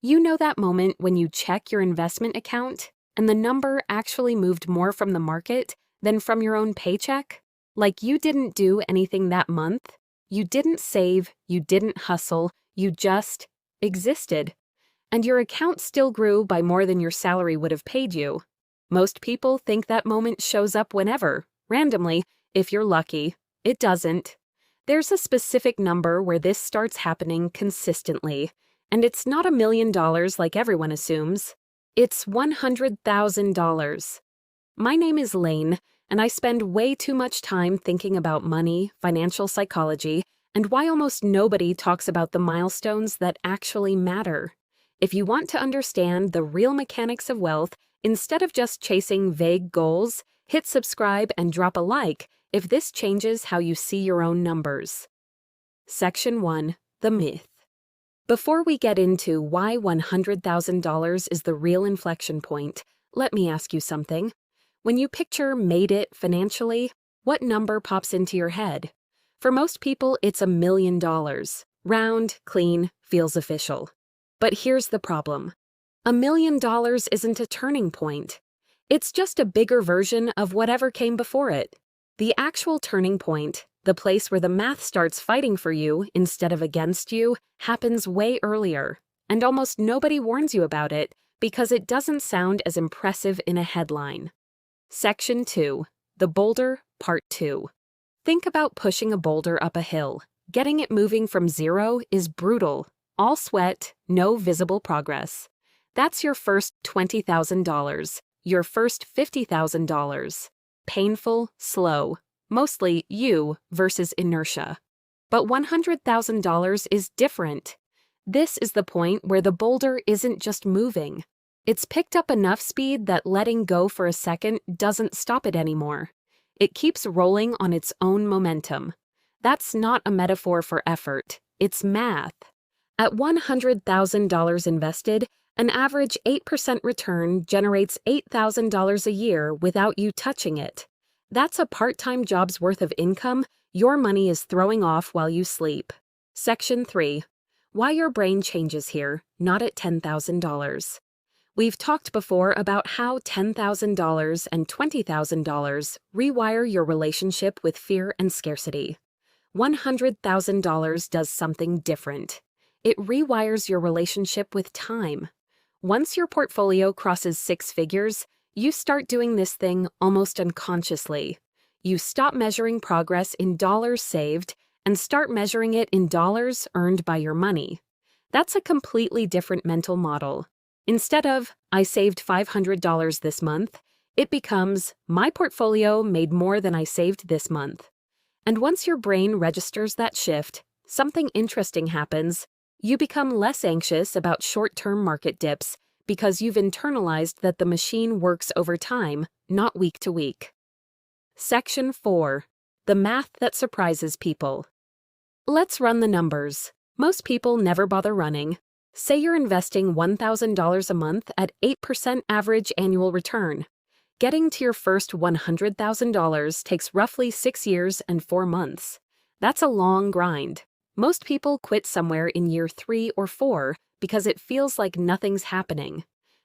You know that moment when you check your investment account and the number actually moved more from the market than from your own paycheck? Like you didn't do anything that month, you didn't save, you didn't hustle, you just existed. And your account still grew by more than your salary would have paid you. Most people think that moment shows up whenever, randomly, if you're lucky. It doesn't. There's a specific number where this starts happening consistently, and it's not $1 million like everyone assumes. It's $100,000. My name is Lane, and I spend way too much time thinking about money, financial psychology, and why almost nobody talks about the milestones that actually matter. If you want to understand the real mechanics of wealth, instead of just chasing vague goals, hit subscribe and drop a like if this changes how you see your own numbers. Section 1. The Myth. Before we get into why $100,000 is the real inflection point, let me ask you something. When you picture made it financially, what number pops into your head? For most people, it's $1 million. Round, clean, feels official. But here's the problem. $1 million isn't a turning point. It's just a bigger version of whatever came before it. The actual turning point, the place where the math starts fighting for you instead of against you, happens way earlier, and almost nobody warns you about it because it doesn't sound as impressive in a headline. Section 2. The Boulder, Part 2. Think about pushing a boulder up a hill. Getting it moving from zero is brutal. All sweat, no visible progress. That's your first $20,000, your first $50,000. Painful, slow, mostly you versus inertia. But $100,000 is different. This is the point where the boulder isn't just moving. It's picked up enough speed that letting go for a second doesn't stop it anymore. It keeps rolling on its own momentum. That's not a metaphor for effort, it's math. At $100,000 invested, an average 8% return generates $8,000 a year without you touching it. That's a part-time job's worth of income your money is throwing off while you sleep. Section 3. Why your brain changes here, not at $10,000. We've talked before about how $10,000 and $20,000 rewire your relationship with fear and scarcity. $100,000 does something different. It rewires your relationship with time. Once your portfolio crosses 6 figures, you start doing this thing almost unconsciously. You stop measuring progress in dollars saved and start measuring it in dollars earned by your money. That's a completely different mental model. Instead of, I saved $500 this month, it becomes, my portfolio made more than I saved this month. And once your brain registers that shift, something interesting happens. You become less anxious about short-term market dips because you've internalized that the machine works over time, not week to week. Section 4. The Math That Surprises People. Let's run the numbers. Most people never bother running. Say you're investing $1,000 a month at 8% average annual return. Getting to your first $100,000 takes roughly 6 years and 4 months. That's a long grind. Most people quit somewhere in year 3 or 4 because it feels like nothing's happening.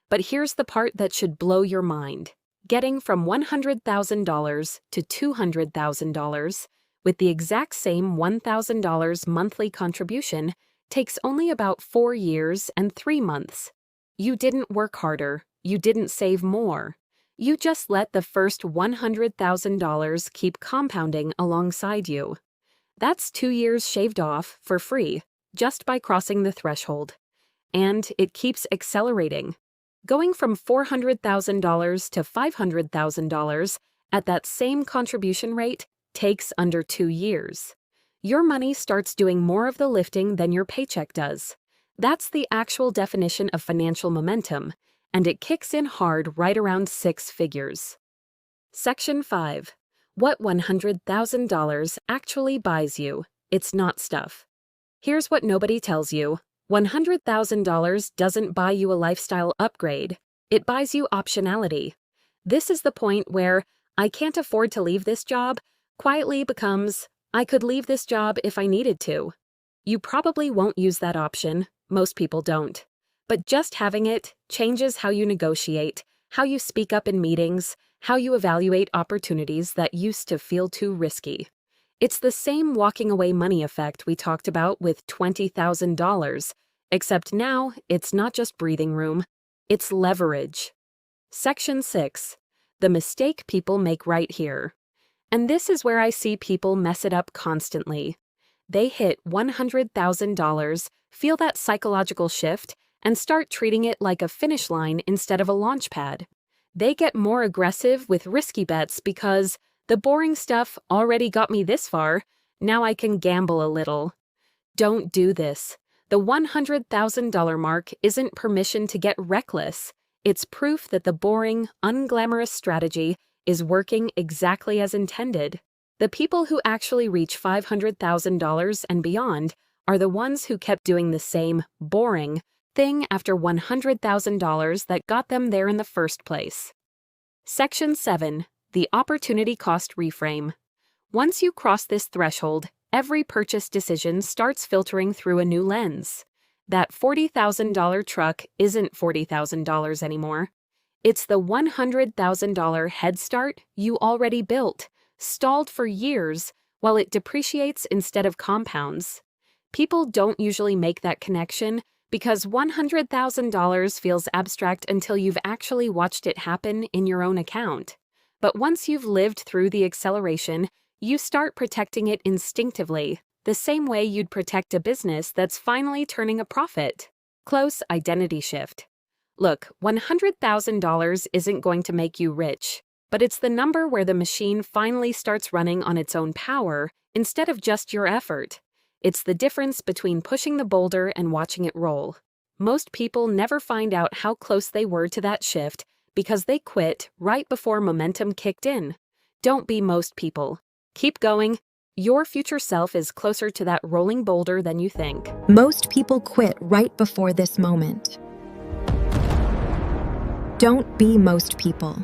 But here's the part that should blow your mind. Getting from $100,000 to $200,000 with the exact same $1,000 monthly contribution takes only about 4 years and 3 months. You didn't work harder. You didn't save more. You just let the first $100,000 keep compounding alongside you. That's 2 years shaved off for free, just by crossing the threshold. And it keeps accelerating. Going from $400,000 to $500,000 at that same contribution rate takes under 2 years. Your money starts doing more of the lifting than your paycheck does. That's the actual definition of financial momentum, and it kicks in hard right around 6 figures. Section 5. What $100,000 actually buys you. It's not stuff. Here's what nobody tells you. $100,000 doesn't buy you a lifestyle upgrade. It buys you optionality. This is the point where I can't afford to leave this job quietly becomes I could leave this job if I needed to. You probably won't use that option. Most people don't. But just having it changes how you negotiate, how you speak up in meetings, how you evaluate opportunities that used to feel too risky. It's the same walking away money effect we talked about with $20,000, except now it's not just breathing room, it's leverage. Section 6. The mistake people make right here. And this is where I see people mess it up constantly. They hit $100,000, feel that psychological shift, and start treating it like a finish line instead of a launch pad. They get more aggressive with risky bets because the boring stuff already got me this far, now I can gamble a little. Don't do this. The $100,000 mark isn't permission to get reckless. It's proof that the boring, unglamorous strategy is working exactly as intended. The people who actually reach $500,000 and beyond are the ones who kept doing the same boring thing after $100,000 that got them there in the first place. Section 7. The opportunity cost reframe. Once you cross this threshold, every purchase decision starts filtering through a new lens. That $40,000 truck isn't $40,000 anymore. It's the $100,000 head start you already built, stalled for years, while it depreciates instead of compounds. People don't usually make that connection because $100,000 feels abstract until you've actually watched it happen in your own account. But once you've lived through the acceleration, you start protecting it instinctively, the same way you'd protect a business that's finally turning a profit. Close identity shift. Look, $100,000 isn't going to make you rich, but it's the number where the machine finally starts running on its own power instead of just your effort. It's the difference between pushing the boulder and watching it roll. Most people never find out how close they were to that shift because they quit right before momentum kicked in. Don't be most people. Keep going. Your future self is closer to that rolling boulder than you think. Most people quit right before this moment. Don't be most people.